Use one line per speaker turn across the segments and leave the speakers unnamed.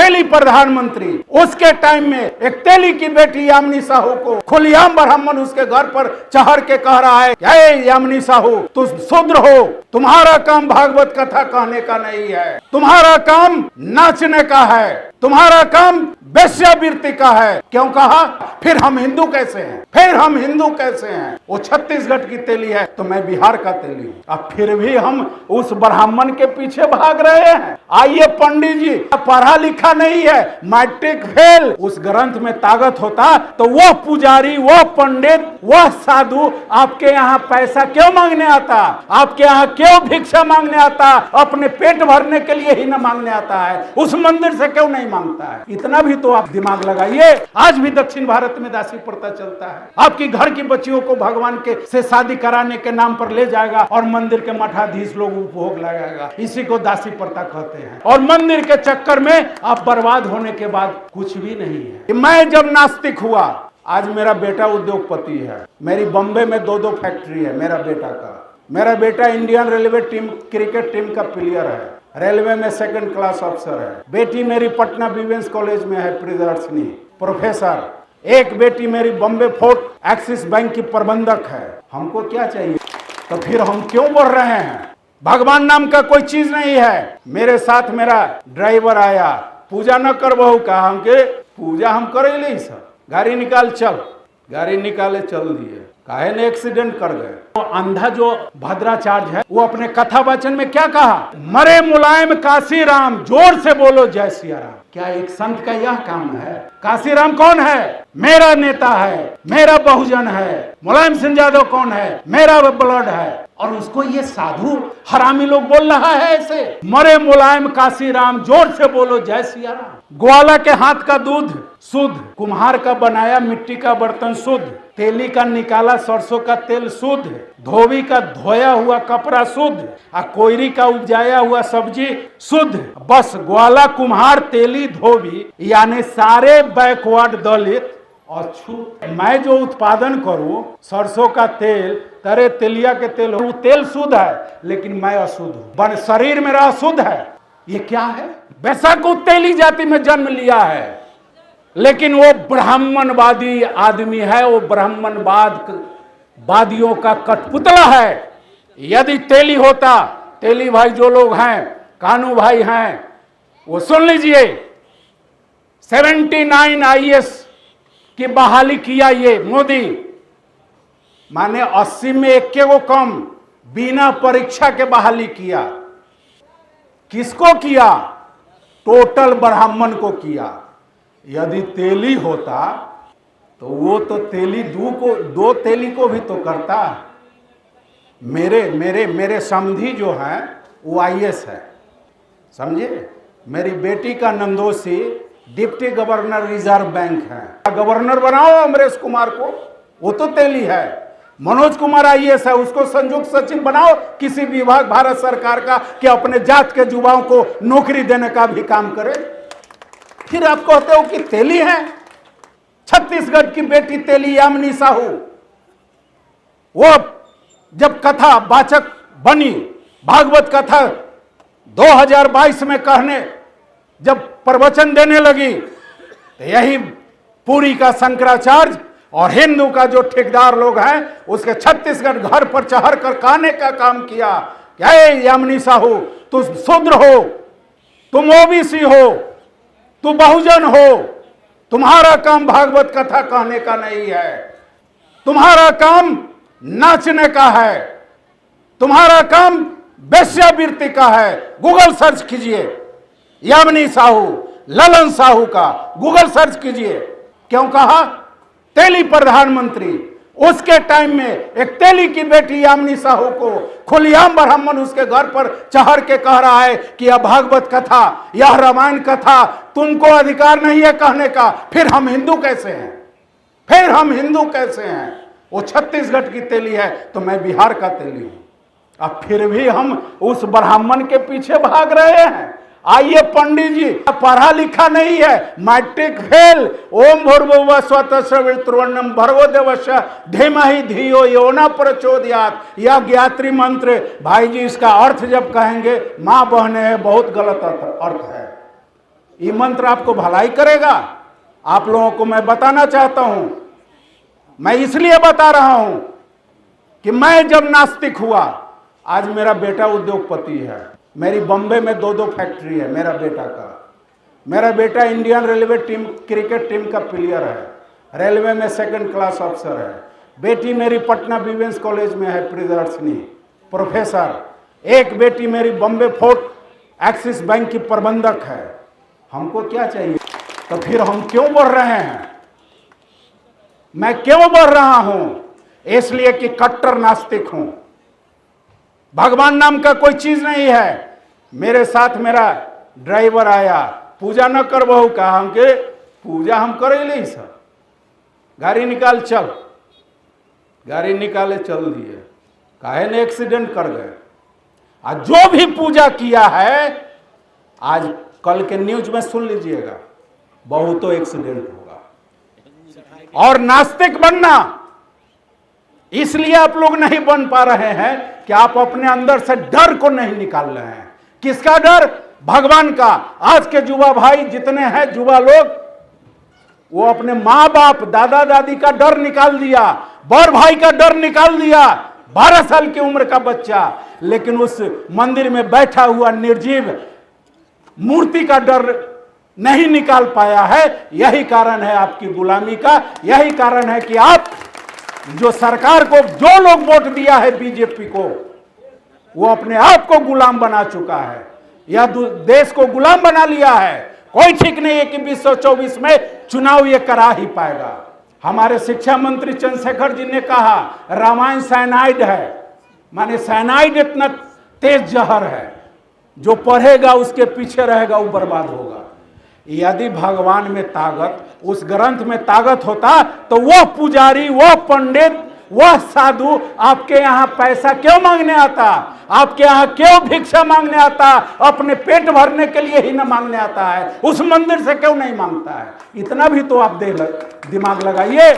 तेली प्रधानमंत्री, उसके टाइम में एक तेली की बेटी यामिनी साहू को खुलेआम ब्राह्मण उसके घर पर चढ़ के कह रहा है, हे यामिनी साहू तुम शूद्र हो, तुम्हारा काम भागवत कथा कहने का नहीं है, तुम्हारा काम नाचने का है, तुम्हारा काम वेश्यावृत्ति का है। क्यों कहा? फिर हम हिंदू कैसे हैं? फिर हम हिंदू कैसे हैं? वो छत्तीसगढ़ की तेली है तो मैं बिहार का तेली हूं। अब फिर भी हम उस ब्राह्मण के पीछे भाग रहे हैं। आइए पंडित जी, पढ़ा लिखा नहीं है, मैट्रिक फेल, उस ग्रंथ में ताकत होता तो वह पुजारी, वह पंडित, वह साधु आपके यहाँ पैसा क्यों मांगने आता? आपके यहाँ क्यों भिक्षा मांगने आता? अपने पेट भरने के लिए ही ना मांगने आता है, उस मंदिर से क्यों नहीं मांगता है? इतना भी तो आप दिमाग लगाइए। आज भी दक्षिण भारत में दासी प्रथा चलता है। आपकी घर की बच्चियों को भगवान के से शादी कराने के नाम पर ले जाएगा और मंदिर के मठाधीश लोग उपभोग लगाएगा। इसी को दासी प्रथा कहते हैं। और मंदिर के चक्कर में आप बर्बाद होने के बाद कुछ भी नहीं है। मैं जब नास्तिक हुआ, आज मेरा बेटा उद्योगपति है, मेरी बॉम्बे में 2 फैक्ट्री है मेरा बेटा का। मेरा बेटा Indian railway team cricket team का प्लेयर है, रेलवे में 2nd क्लास अफसर है। बेटी मेरी पटना विमेंस कॉलेज में है प्रियदर्शनी प्रोफेसर। एक बेटी मेरी बॉम्बे फोर्ट एक्सिस बैंक की प्रबंधक है। हमको क्या चाहिए? तो फिर हम क्यों बोल रहे हैं? भगवान नाम का कोई चीज नहीं है। मेरे साथ मेरा ड्राइवर आया, पूजा न कर बहू, कहा हमके पूजा हम करे ले सर, गाड़ी निकाल चल, गाड़ी निकाले चल दिए, काहे ने एक्सीडेंट कर गए। तो अंधा जो भद्राचार्य है वो अपने कथा वचन में क्या कहा? मरे मुलायम काशी राम, जोर से बोलो जय सिया राम। क्या एक संत का यह काम है? काशी राम कौन है? मेरा नेता है, मेरा बहुजन है। मुलायम सिंह यादव कौन है? मेरा ब्लड है। और उसको ये साधु हरामी लोग बोल रहा है ऐसे, मरे मुलायम काशी राम, जोर से बोलो जय सिया राम। ग्वाला के हाथ का दूध शुद्ध, कुम्हार का बनाया मिट्टी का बर्तन शुद्ध, तेली का निकाला सरसों का तेल शुद्ध, धोबी का धोया हुआ कपड़ा शुद्ध, कोयरी का उपजाया हुआ सब्जी शुद्ध। बस ग्वाला, कुम्हार, तेली, धोबी यानी सारे बैकवर्ड दलित अछूत। मैं जो उत्पादन करूं सरसों का तेल, तरे तेलिया के तेल, वो तेल शुद्ध है लेकिन मैं अशुद्ध हूं, शरीर मेरा अशुद्ध है। ये क्या है? बेशक वो तेली जाति में जन्म लिया है लेकिन वो ब्राह्मणवादी आदमी है, वो ब्राह्मणवादियों का कठपुतला है। यदि तेली होता, तेली भाई जो लोग हैं, कानू भाई हैं, वो सुन लीजिए, 79 IAS की बहाली किया ये मोदी, माने 80 में 1 को कम, बिना परीक्षा के बहाली किया। किसको किया? टोटल ब्राह्मण को किया। यदि तेली होता तो वो तो तेली 2 तेली को भी तो करता। मेरे समधी जो हैं वो IAS है, समझे? मेरी बेटी का नंदोसी डिप्टी गवर्नर रिजर्व बैंक है। गवर्नर बनाओ अमरेश कुमार को, वो तो तेली है। मनोज कुमार IAS है, उसको संयुक्त सचिव बनाओ किसी विभाग भारत सरकार का, कि अपने जात के युवाओं को नौकरी देने का भी काम करे। फिर आप कहते हो कि तेली है। छत्तीसगढ़ की बेटी तेली यामिनी साहू, वो जब कथा वाचक बनी, भागवत कथा 2022 में कहने जब प्रवचन देने लगी, तो यही पुरी का शंकराचार्य और हिंदू का जो ठेकेदार लोग हैं उसके छत्तीसगढ़ घर पर चढ़ कर कहने का काम किया, क्या यामिनी साहू तुम शूद्र हो, तुम OBC हो, तुम बहुजन हो, तुम्हारा काम भागवत कथा कहने का नहीं है, तुम्हारा काम नाचने का है, तुम्हारा काम वेश्यावृत्ति का है। गूगल सर्च कीजिए, यामिनी साहू, ललन साहू का गूगल सर्च कीजिए। क्यों कहा? तेली प्रधानमंत्री, उसके टाइम में एक तेली की बेटी यामिनी साहू को खुलेआम ब्राह्मण उसके घर पर चढ़ के कह रहा है कि यह भागवत कथा, यह रामायण कथा तुमको अधिकार नहीं है कहने का। फिर हम हिंदू कैसे हैं? फिर हम हिंदू कैसे हैं? वो छत्तीसगढ़ की तेली है तो मैं बिहार का तेली हूं। अब फिर भी हम उस ब्राह्मण के पीछे भाग रहे हैं। आइए पंडित जी, पढ़ा लिखा नहीं है, मैट्रिक फेल, ओम भूर्भुवः स्वः सवितुर्वरेण्यं भर्गो देवस्य धीमहि धियो यो न प्रचोदयात्, यह ज्ञात्री मंत्र। भाई जी इसका अर्थ जब कहेंगे माँ बहने है, बहुत गलत अर्थ है। ये मंत्र आपको भलाई करेगा? आप लोगों को मैं बताना चाहता हूं, मैं इसलिए बता रहा हूं कि मैं जब नास्तिक हुआ, आज मेरा बेटा उद्योगपति है। मेरी बॉम्बे में 2 फैक्ट्री है मेरा बेटा का। मेरा बेटा Indian railway team cricket team का प्लेयर है, रेलवे में 2nd क्लास अफसर है। बेटी मेरी पटना विमेंस कॉलेज में है प्रियदर्शनी प्रोफेसर। एक बेटी मेरी बॉम्बे फोर्ट एक्सिस बैंक की प्रबंधक है। हमको क्या चाहिए? तो फिर हम क्यों बढ़ रहे हैं? मैं क्यों बढ़ रहा हूं? इसलिए कि कट्टर नास्तिक हूं। भगवान नाम का कोई चीज नहीं है। मेरे साथ मेरा ड्राइवर आया, पूजा न कर बहू, कहा हमके पूजा हम करे ले सर, गाड़ी निकाल चल। गाड़ी निकाले चल दिए, काहे ने एक्सीडेंट कर गए। आज जो भी पूजा किया है, आज कल के न्यूज में सुन लीजिएगा, बहुत तो एक्सीडेंट होगा। और नास्तिक बनना इसलिए आप लोग नहीं बन पा रहे हैं कि आप अपने अंदर से डर को नहीं निकाल रहे हैं। किसका डर? भगवान का। आज के युवा भाई जितने हैं, युवा लोग, वो अपने माँ बाप दादा दादी का डर निकाल दिया, बड़ भाई का डर निकाल दिया। 12 साल की उम्र का बच्चा, लेकिन उस मंदिर में बैठा हुआ निर्जीव मूर्ति का डर नहीं निकाल पाया है। यही कारण है आपकी गुलामी का। यही कारण है कि आप जो सरकार को, जो लोग वोट दिया है बीजेपी को, वो अपने आप को गुलाम बना चुका है, या देश को गुलाम बना लिया है। कोई ठीक नहीं है कि 2024 में चुनाव ये करा ही पाएगा। हमारे शिक्षा मंत्री चंद्रशेखर जी ने कहा रामायण साइनाइड है, माने साइनाइड इतना तेज जहर है, जो पढ़ेगा उसके पीछे रहेगा, वो बर्बाद होगा। यदि भगवान में ताकत, उस ग्रंथ में ताकत होता, तो वह पुजारी, वह पंडित, वह साधु आपके यहाँ पैसा क्यों मांगने आता? आपके यहाँ क्यों भिक्षा मांगने आता? अपने पेट भरने के लिए ही ना मांगने आता है, उस मंदिर से क्यों नहीं मांगता है? इतना भी तो आप दिमाग लगाइए।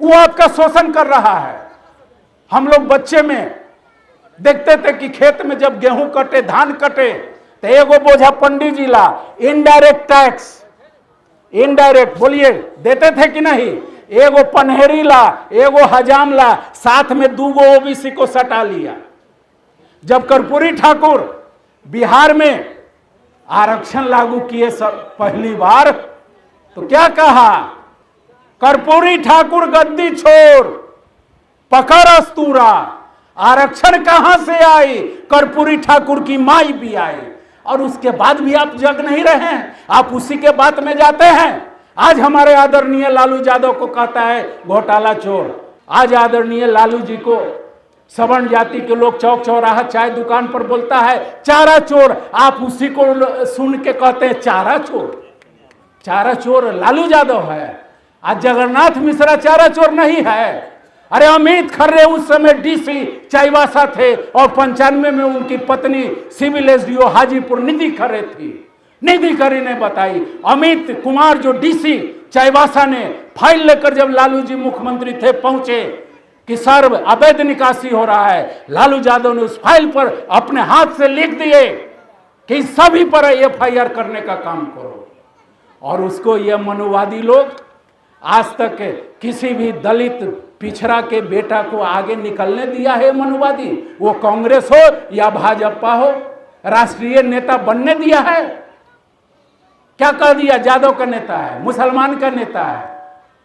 वो आपका शोषण कर रहा है। हम लोग बच्चे में देखते थे कि खेत में जब गेहूं कटे, धान कटे, तो एगो बोझा पंडित जी ला, इनडायरेक्ट टैक्स, इनडायरेक्ट बोलिए देते थे कि नहीं? एगो पनहेरी ला, एगो हजाम ला, साथ में 2 ओबीसी को सटा लिया। जब कर्पूरी ठाकुर बिहार में आरक्षण लागू किए पहली बार, तो क्या कहा? कर्पूरी ठाकुर गद्दी छोड़, पकड़ अस्तूरा। आरक्षण कहां से आई? कर्पूरी ठाकुर की माई भी आई। और उसके बाद भी आप जग नहीं रहे हैं, आप उसी के बात में जाते हैं। आज हमारे आदरणीय लालू यादव को कहता है घोटाला चोर। आज आदरणीय लालू जी को सवर्ण जाति के लोग चौक चौराहा चाय दुकान पर बोलता है चारा चोर, आप उसी को सुन के कहते हैं चारा चोर। चारा चोर लालू यादव है। आज जगन्नाथ मिश्रा चारा चोर नहीं है। अरे अमित खर्रे उस समय डीसी चाईबासा थे, और 95 में उनकी पत्नी सिविल एसडीओ हाजीपुर निधि खर्रे थी। निधि खर्रे ने बताई, अमित कुमार जो डीसी चाईबासा ने फाइल लेकर जब लालू जी मुख्यमंत्री थे पहुंचे कि सर अवैध निकासी हो रहा है, लालू यादव ने उस फाइल पर अपने हाथ से लिख दिए कि सभी पर एफआईआर करने का काम करो। और उसको ये मनुवादी लोग आज तक किसी भी दलित पिछड़ा के बेटा को आगे निकलने दिया है? मनुवादी, वो कांग्रेस हो या भाजपा हो, राष्ट्रीय नेता बनने दिया है? क्या कह दिया? यादव का नेता है, मुसलमान का नेता है।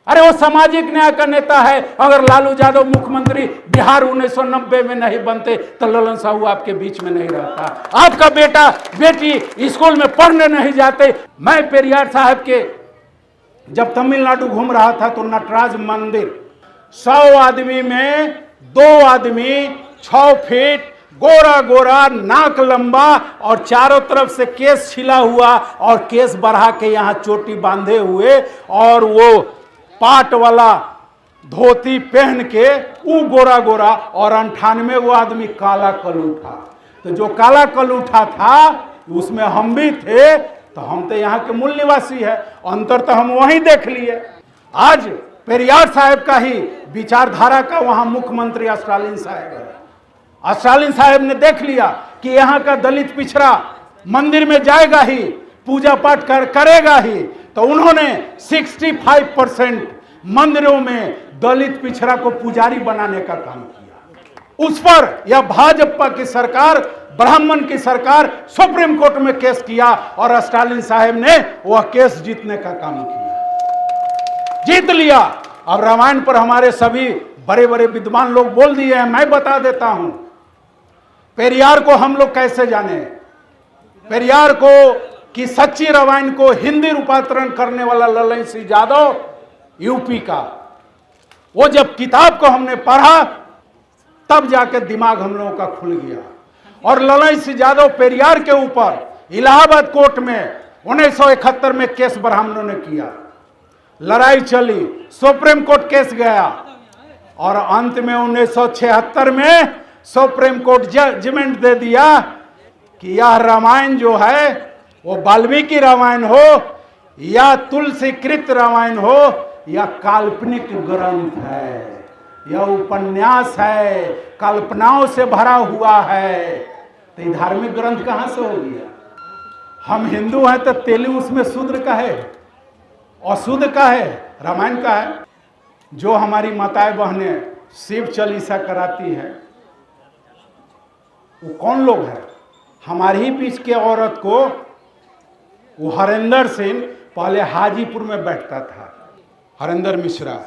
अरे वो सामाजिक न्याय का नेता है। अगर लालू यादव मुख्यमंत्री बिहार 1990 में नहीं बनते तो ललन साहू आपके बीच में नहीं रहता। आपका बेटा बेटी स्कूल में पढ़ने नहीं जाते। मैं पेरियार साहब के जब तमिलनाडु घूम रहा था तो नटराज मंदिर, 100 आदमी में 2 आदमी 6 फीट, गोरा गोरा, नाक लंबा, और चारों तरफ से केस छिला हुआ, और केस बढ़ा के यहाँ चोटी बांधे हुए, और वो पाट वाला धोती पहन के, वो गोरा गोरा, और 98 वो आदमी काला कलूठा। तो जो काला कलूठा था उसमें हम भी थे, तो हम तो यहाँ के मूल निवासी है, अंतर तो हम वहीं देख लिए। आज पेरियार साहब का ही विचारधारा का वहां मुख्यमंत्री स्टालिन साहब है। स्टालिन साहब ने देख लिया कि यहाँ का दलित पिछड़ा मंदिर में जाएगा ही, पूजा पाठ करेगा ही, तो उन्होंने 65% मंदिरों में दलित पिछड़ा को पुजारी बनाने का काम किया। उस पर यह भाजपा की सरकार, ब्राह्मण की सरकार सुप्रीम कोर्ट में केस किया और स्टालिन साहब ने वह केस जीतने का काम किया, जीत लिया। अब रामायण पर हमारे सभी बड़े बड़े विद्वान लोग बोल दिए हैं। मैं बता देता हूं, पेरियार को हम लोग कैसे जाने। पेरियार को कि सच्ची रामायण को हिंदी रूपांतरण करने वाला ललन सिंह यादव यूपी का, वो जब किताब को हमने पढ़ा तब जाके दिमाग हम लोगों का खुल गया। और ललन सिंह यादव पेरियार के ऊपर इलाहाबाद कोर्ट में 1971 में केस ब्राह्मणों ने किया, लड़ाई चली, सुप्रीम कोर्ट केस गया और अंत में 1976 में सुप्रीम कोर्ट जजमेंट दे दिया कि यह रामायण जो है वो वाल्मीकि रामायण हो या तुलसीकृत रामायण हो, यह काल्पनिक ग्रंथ है, यह उपन्यास है, कल्पनाओं से भरा हुआ है। तो ये धार्मिक ग्रंथ कहां से हो गया? हम हिंदू हैं तो तेलुगु उसमें शूद्र का है, अशुद्ध का है, रामायण का है। जो हमारी माताएं बहनें शिव चालीसा कराती है वो कौन लोग हैं? हमारी ही बीच के औरत को वो हरेंद्र सिंह पहले हाजीपुर में बैठता था, हरेंद्र मिश्रा।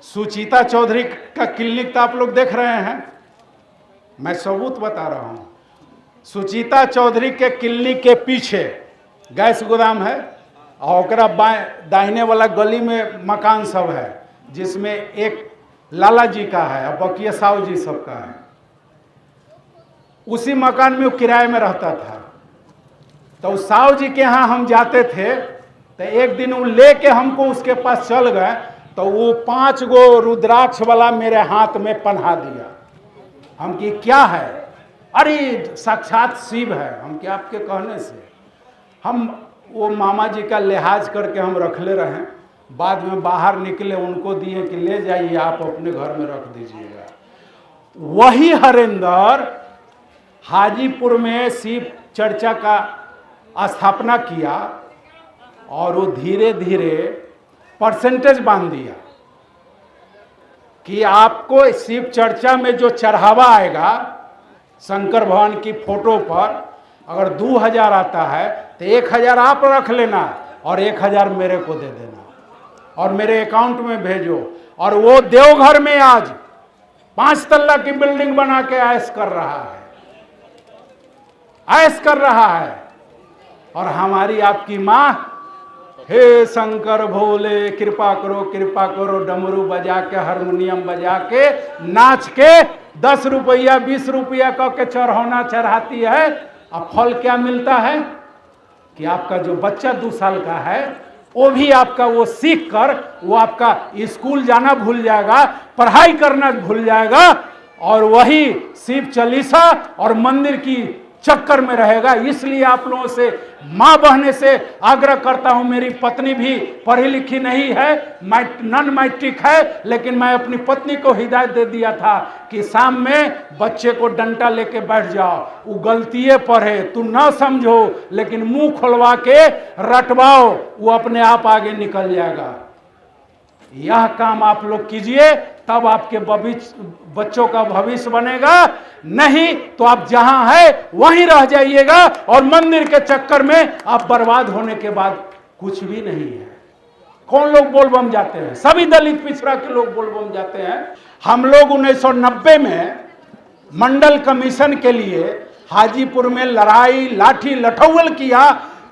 सुचिता चौधरी का क्लिनिक तो आप लोग देख रहे हैं, मैं सबूत बता रहा हूं। सुचिता चौधरी के क्लिनिक के पीछे गैस गोदाम है और ओकरा दाहिने वाला गली में मकान सब है, जिसमें एक लाला जी का है और बकिया साहू जी सबका है। उसी मकान में वो किराए में रहता था। तो साहू जी के यहाँ हम जाते थे तो एक दिन वो लेके हमको उसके पास चल गए, तो वो 5 गो रुद्राक्ष वाला मेरे हाथ में पहना दिया। हम कि क्या है? अरे साक्षात शिव है। हम क्या आपके कहने से हम वो मामा जी का लिहाज करके हम रख ले रहे हैं, बाद में बाहर निकले उनको दिए कि ले जाइए आप अपने घर में रख दीजिएगा। वही हरेंद्र हाजीपुर में शिव चर्चा का स्थापना किया और वो धीरे धीरे परसेंटेज बांध दिया कि आपको शिव चर्चा में जो चढ़ावा आएगा शंकर भगवान की फोटो पर, अगर 2000 आता है तो 1000 आप रख लेना और 1000 मेरे को दे देना और मेरे अकाउंट में भेजो। और वो देवघर में आज 5 तल्ला की बिल्डिंग बना के ऐश कर रहा है, ऐश कर रहा है। और हमारी आपकी माँ, हे शंकर भोले कृपा करो, डमरू बजा के, हारमोनियम बजा के, नाच के 10 रुपया 20 रुपया के चढ़ौना चढ़ाती है। अब फल क्या मिलता है कि आपका जो बच्चा 2 साल का है वो भी आपका वो सीख कर वो आपका स्कूल जाना भूल जाएगा, पढ़ाई करना भूल जाएगा और वही शिव चालीसा और मंदिर की चक्कर में रहेगा। इसलिए आप लोगों से, माँ बहने से आग्रह करता हूं, मेरी पत्नी भी पढ़ी लिखी नहीं है, नॉन मैट्रिक है, लेकिन मैं अपनी पत्नी को हिदायत दे दिया था कि शाम में बच्चे को डंडा लेके बैठ जाओ, वो गलतियां पढ़े, तू ना समझो लेकिन मुंह खोलवा के रटवाओ, वो अपने आप आगे निकल जाएगा। यह काम आप लोग कीजिए, तब आपके बच्चों का भविष्य बनेगा। नहीं तो आप जहां है वहीं रह जाइएगा और मंदिर के चक्कर में आप बर्बाद होने के बाद कुछ भी नहीं है। कौन लोग बोलबम जाते हैं? सभी दलित पिछड़ा के लोग बोलबम जाते हैं। हम लोग 1990 में मंडल कमीशन के लिए हाजीपुर में लड़ाई लाठी लठौल किया,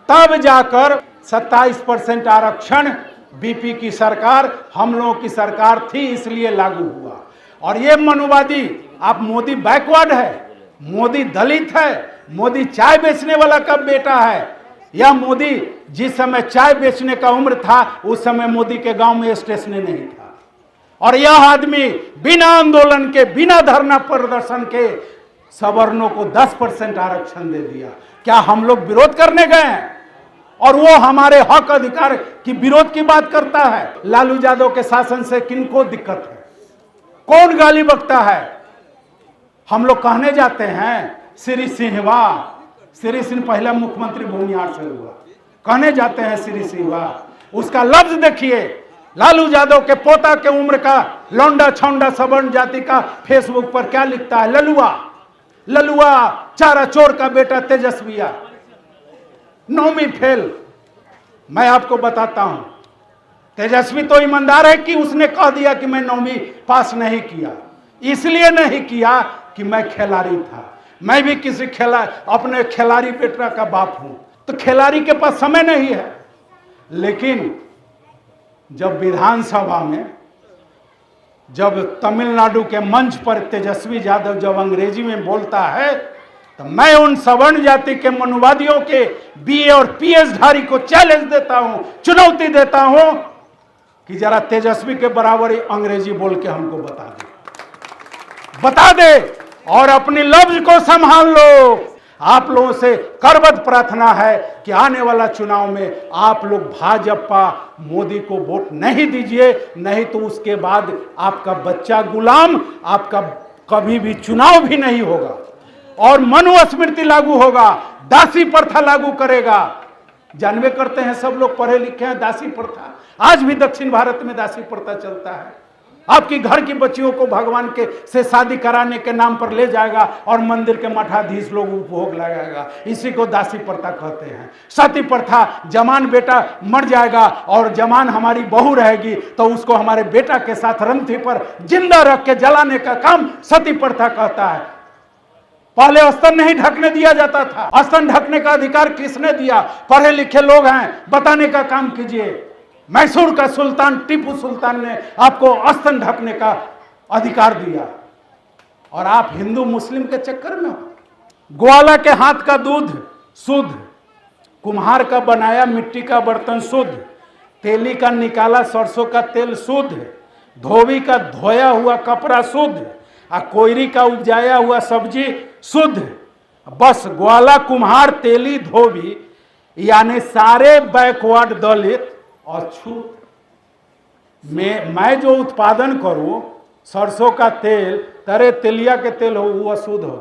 तब जाकर 27% आरक्षण बीपी की सरकार, हम लोगों की सरकार थी, इसलिए लागू हुआ। और ये मनुवादी, आप मोदी बैकवर्ड है, मोदी दलित है, मोदी चाय बेचने वाला का बेटा है। यह मोदी जिस समय चाय बेचने का उम्र था उस समय मोदी के गांव में स्टेशन नहीं था। और यह आदमी बिना आंदोलन के, बिना धरना प्रदर्शन के सवर्णों को 10% आरक्षण दे दिया। क्या हम लोग विरोध करने गए हैं? और वो हमारे हक अधिकार की विरोध की बात करता है। लालू यादव के शासन से किनको दिक्कत है? कौन गाली बकता है? हम लोग कहने जाते हैं श्री सिंह, वाह, श्री सिंह पहला मुख्यमंत्री भूमिहार से हुआ, कहने जाते हैं श्री शिवा। उसका लफ्ज देखिए, लालू यादव के पोता के उम्र का लौंडा छौंडा सवर्ण जाति का फेसबुक पर क्या लिखता है, ललुआ ललुआ चारा चोर का बेटा तेजस्विया, 9वीं फेल। मैं आपको बताता हूं, तेजस्वी तो ईमानदार है कि उसने कह दिया कि मैं 9वीं पास नहीं किया, इसलिए नहीं किया कि मैं खिलाड़ी था। मैं भी किसी अपने खिलाड़ी बेटा का बाप हूं, तो खिलाड़ी के पास समय नहीं है। लेकिन जब विधानसभा में, जब तमिलनाडु के मंच पर तेजस्वी यादव जब अंग्रेजी में बोलता है, तो मैं उन सवर्ण जाति के मनुवादियों के बीए और पीएचडी को चैलेंज देता हूं, चुनौती देता हूं कि जरा तेजस्वी के बराबर ही अंग्रेजी बोल के हमको बता दे और अपनी लफ्ज को संभाल लो। आप लोगों से करबद्ध प्रार्थना है कि आने वाला चुनाव में आप लोग भाजपा मोदी को वोट नहीं दीजिए, नहीं तो उसके बाद आपका बच्चा गुलाम, आपका कभी भी चुनाव भी नहीं होगा और मनुस्मृति लागू होगा, दासी प्रथा लागू करेगा। जानवे करते हैं सब लोग पढ़े लिखे हैं, दासी प्रथा आज भी दक्षिण भारत में दासी प्रथा चलता है। आपकी घर की बच्चियों को भगवान के से शादी कराने के नाम पर ले जाएगा और मंदिर के मठाधीश लोग उपभोग लगाएगा, इसी को दासी प्रथा कहते हैं। सती प्रथा, जवान बेटा मर जाएगा और जवान हमारी बहू रहेगी तो उसको हमारे बेटा के साथ रंथी पर जिंदा रख के जलाने का काम सती प्रथा कहता है। पहले स्तन नहीं ढकने दिया जाता था, स्तन ढकने का अधिकार किसने दिया? पढ़े लिखे लोग हैं, बताने का काम कीजिए। मैसूर का सुल्तान टीपू सुल्तान ने आपको स्तन ढकने का अधिकार दिया और आप हिंदू मुस्लिम के चक्कर में हो। ग्वाला के हाथ का दूध शुद्ध, कुम्हार का बनाया मिट्टी का बर्तन शुद्ध, तेली का निकाला सरसों का तेल शुद्ध, धोबी का धोया हुआ कपड़ा शुद्ध, कोयरी का उपजाया हुआ सब्जी शुद्ध। बस ग्वाला, कुम्हार, तेली, धोबी यानी सारे बैकवर्ड दलित और छूत में मैं जो उत्पादन करूं, सरसों का तेल, तरे तेलिया के तेल हो, वो अशुद्ध हो,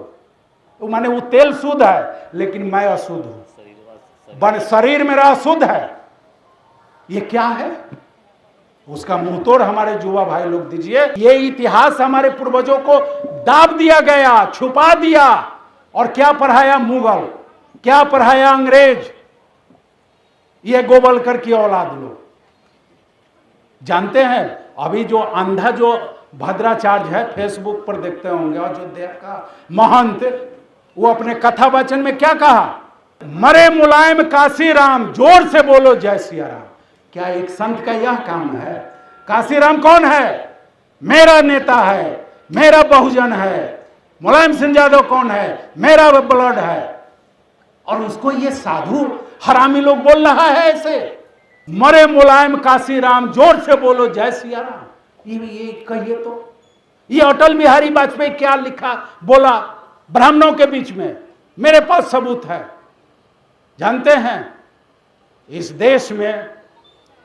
तो माने वो तेल शुद्ध है लेकिन मैं अशुद्ध हूं, शरीर मेरा अशुद्ध है। ये क्या है? उसका मुंह तोड़ हमारे युवा भाई लोग दीजिए। ये इतिहास हमारे पूर्वजों को दाब दिया गया, छुपा दिया। और क्या पढ़ाया मुगल, क्या पढ़ाया अंग्रेज, ये गोवलकर की औलाद लोग। जानते हैं अभी जो अंधा जो भद्राचार्य है, फेसबुक पर देखते होंगे, अयोध्या का महंत, वो अपने कथा वाचन में क्या कहा? मरे मुलायम काशी राम, जोर से बोलो जय सिया राम। क्या एक संत का यह काम है? काशी राम कौन है? मेरा नेता है, मेरा बहुजन है। मुलायम सिंह यादव कौन है? मेरा ब्लड है। और उसको ये साधु हरामी लोग बोल रहा है ऐसे, मरे मुलायम काशी राम, जोर से बोलो जय सिया राम। ये कहिए तो, ये अटल बिहारी वाजपेयी क्या लिखा बोला ब्राह्मणों के बीच में? मेरे पास सबूत है। जानते हैं इस देश में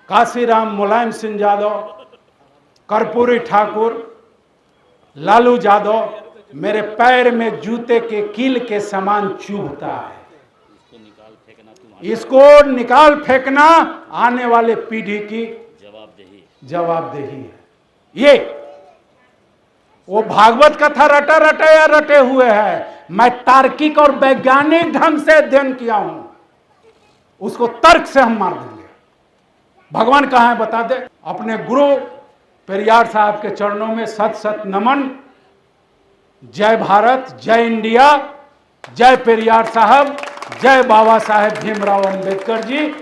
काशीराम, मुलायम सिंह यादव, कर्पूरी ठाकुर, लालू यादव मेरे पैर में जूते के कील के समान चुभता है। इसको निकाल फेंकना आने वाले पीढ़ी की जवाबदेही है। ये वो भागवत कथा रटा रटा या रटे हुए है, मैं तार्किक और वैज्ञानिक ढंग से अध्ययन किया हूं, उसको तर्क से हम मार देंगे। भगवान कहाँ है बता दे। अपने गुरु पेरियार साहब के चरणों में सत सत नमन। जय भारत, जय इंडिया, जय पेरियार साहब, जय बाबा साहेब भीमराव अंबेडकर जी।